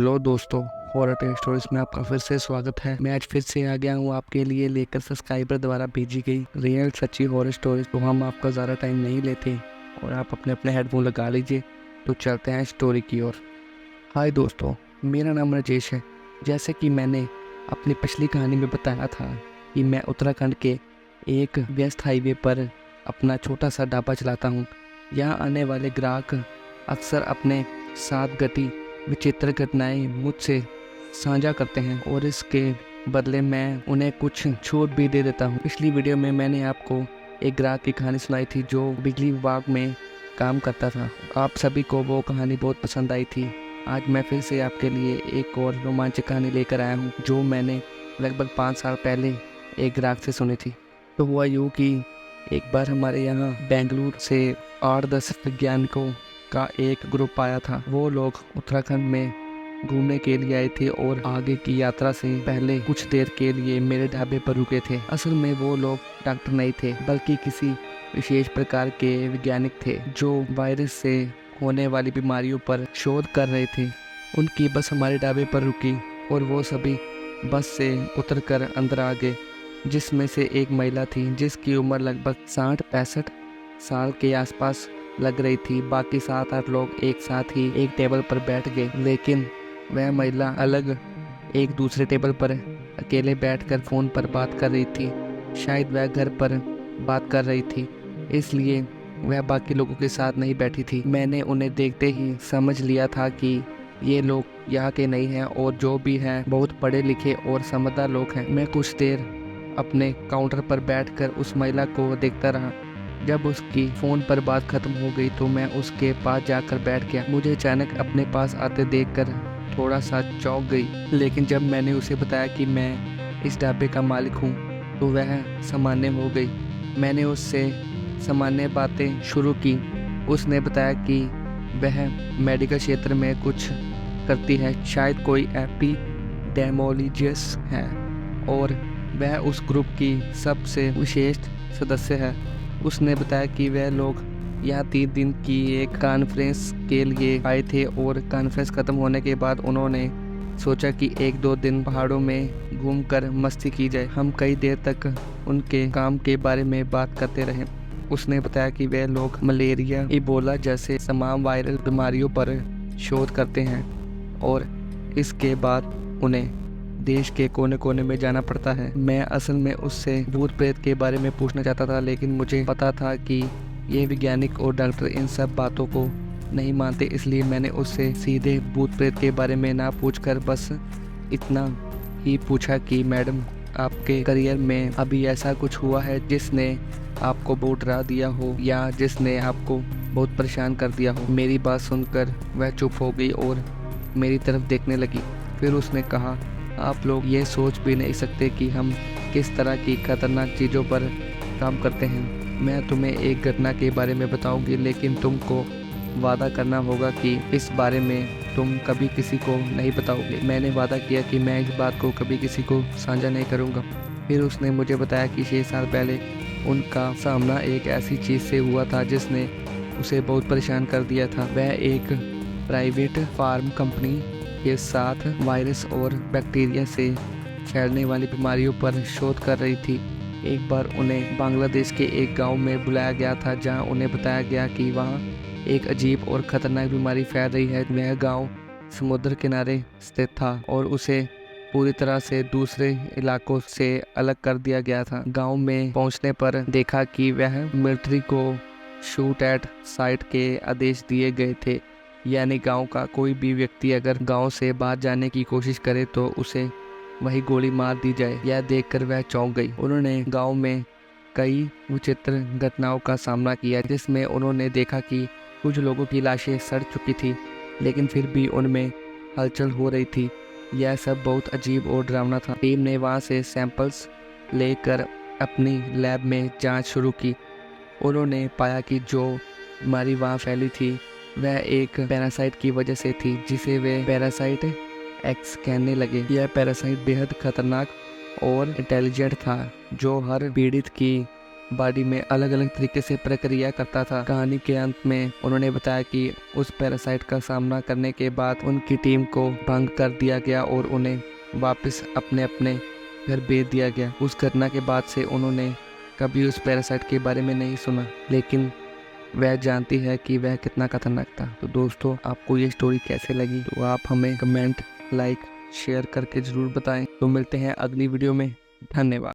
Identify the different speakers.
Speaker 1: Hello दोस्तों, horror take stories में आपका फिर से स्वागत है। मैं आज फिर से आ गया हूँ आपके लिए लेकर सब्सक्राइबर द्वारा भेजी गई रियल सच्ची हॉरर स्टोरीज। तो हम आपका ज़्यादा टाइम नहीं लेते और आप अपने अपने हेडफोन लगा लीजिए। तो चलते हैं स्टोरी की ओर। हाय दोस्तों, मेरा नाम राजेश है। जैसे कि मैंने अपनी पिछली कहानी में बताया था कि मैं उत्तराखंड के एक व्यस्त हाईवे पर अपना छोटा सा ढाबा चलाता हूँ। यहाँ आने वाले ग्राहक अक्सर अपने साथ घटी विचित्र घटनाएं मुझसे साझा करते हैं और इसके बदले मैं उन्हें कुछ छूट भी दे देता हूँ। पिछली वीडियो में मैंने आपको एक ग्राहक की कहानी सुनाई थी जो बिजली विभाग में काम करता था। आप सभी को वो कहानी बहुत पसंद आई थी। आज मैं फिर से आपके लिए एक और रोमांचक कहानी लेकर आया हूँ जो मैंने लगभग 5 साल पहले एक ग्राहक से सुनी थी। तो हुआ यूँ कि एक बार हमारे यहाँ बेंगलुरु से 8-10 वैज्ञानिकों का एक ग्रुप आया था। वो लोग उत्तराखंड में घूमने के लिए आए थे और आगे की यात्रा से पहले कुछ देर के लिए मेरे ढाबे पर रुके थे। असल में वो लोग डॉक्टर नहीं थे बल्कि किसी विशेष प्रकार के वैज्ञानिक थे जो वायरस से होने वाली बीमारियों पर शोध कर रहे थे। उनकी बस हमारे ढाबे पर रुकी और वो सभी बस से उतरकर अंदर आ गए, जिसमें से एक महिला थी जिसकी उम्र लगभग 60-65 साल के आसपास लग रही थी। बाकी 7-8 लोग एक साथ ही एक टेबल पर बैठ गए, लेकिन वह महिला अलग एक दूसरे टेबल पर अकेले बैठकर फोन पर बात कर रही थी। शायद वह घर पर बात कर रही थी, इसलिए वह बाकी लोगों के साथ नहीं बैठी थी। मैंने उन्हें देखते ही समझ लिया था कि ये लोग यहाँ के नहीं हैं और जो भी हैं बहुत पढ़े लिखे और समझदार लोग हैं। मैं कुछ देर अपने काउंटर पर बैठकर उस महिला को देखता रहा। जब उसकी फ़ोन पर बात खत्म हो गई तो मैं उसके पास जाकर बैठ गया। मुझे अचानक अपने पास आते देखकर थोड़ा सा चौंक गई, लेकिन जब मैंने उसे बताया कि मैं इस ढाबे का मालिक हूँ तो वह सामान्य हो गई। मैंने उससे सामान्य बातें शुरू की। उसने बताया कि वह मेडिकल क्षेत्र में कुछ करती है, शायद कोई एपिडेमोलॉजिस्ट है और वह उस ग्रुप की सबसे विशेष सदस्य है। उसने बताया कि वह लोग यहाँ 3 दिन की एक कॉन्फ्रेंस के लिए आए थे और कॉन्फ्रेंस खत्म होने के बाद उन्होंने सोचा कि 1-2 दिन पहाड़ों में घूमकर मस्ती की जाए। हम कई देर तक उनके काम के बारे में बात करते रहे। उसने बताया कि वह लोग मलेरिया, इबोला जैसे तमाम वायरल बीमारियों पर शोध करते हैं और इसके बाद उन्हें देश के कोने कोने में जाना पड़ता है। मैं असल में उससे भूत प्रेत के बारे में पूछना चाहता था, लेकिन मुझे पता था कि ये वैज्ञानिक और डॉक्टर इन सब बातों को नहीं मानते, इसलिए मैंने उससे सीधे भूत प्रेत के बारे में ना पूछकर बस इतना ही पूछा कि मैडम, आपके करियर में अभी ऐसा कुछ हुआ है जिसने आपको बहुत डरा दिया हो या जिसने आपको बहुत परेशान कर दिया हो। मेरी बात सुनकर वह चुप हो गई और मेरी तरफ देखने लगी। फिर उसने कहा, आप लोग ये सोच भी नहीं सकते कि हम किस तरह की खतरनाक चीज़ों पर काम करते हैं। मैं तुम्हें एक घटना के बारे में बताऊंगी, लेकिन तुमको वादा करना होगा कि इस बारे में तुम कभी किसी को नहीं बताओगे। मैंने वादा किया कि मैं इस बात को कभी किसी को साझा नहीं करूंगा। फिर उसने मुझे बताया कि 6 साल पहले उनका सामना एक ऐसी चीज़ से हुआ था जिसने उसे बहुत परेशान कर दिया था। वह एक प्राइवेट फार्म कंपनी के साथ वायरस और बैक्टीरिया से फैलने वाली बीमारियों पर शोध कर रही थी। एक बार उन्हें बांग्लादेश के एक गांव में बुलाया गया था जहां उन्हें बताया गया कि वहां एक अजीब और ख़तरनाक बीमारी फैल रही है। वह गांव समुद्र किनारे स्थित था और उसे पूरी तरह से दूसरे इलाकों से अलग कर दिया गया था। गांव में पहुंचने पर देखा कि वह मिलिट्री को शूट एट साइट के आदेश दिए गए थे, यानी गांव का कोई भी व्यक्ति अगर गांव से बाहर जाने की कोशिश करे तो उसे वही गोली मार दी जाए। यह देखकर वह चौंक गई। उन्होंने गांव में कई विचित्र घटनाओं का सामना किया, जिसमें उन्होंने देखा कि कुछ लोगों की लाशें सड़ चुकी थी, लेकिन फिर भी उनमें हलचल हो रही थी। यह सब बहुत अजीब और डरावना था। टीम ने वहां से सैंपल्स लेकर अपनी लैब में जांच शुरू की। उन्होंने पाया कि जो बीमारी वहाँ फैली थी वह एक पैरासाइट की वजह से थी, जिसे वे पैरासाइट एक्स कहने लगे। यह पैरासाइट बेहद खतरनाक और इंटेलिजेंट था, जो हर पीड़ित की बॉडी में अलग अलग तरीके से प्रक्रिया करता था। कहानी के अंत में उन्होंने बताया कि उस पैरासाइट का सामना करने के बाद उनकी टीम को भंग कर दिया गया और उन्हें वापस अपने अपने घर भेज दिया गया। उस घटना के बाद से उन्होंने कभी उस पैरासाइट के बारे में नहीं सुना, लेकिन वह जानती है कि वह कितना खतरनाक था। तो दोस्तों, आपको ये स्टोरी कैसे लगी तो आप हमें कमेंट, लाइक, शेयर करके ज़रूर बताएं। तो मिलते हैं अगली वीडियो में। धन्यवाद।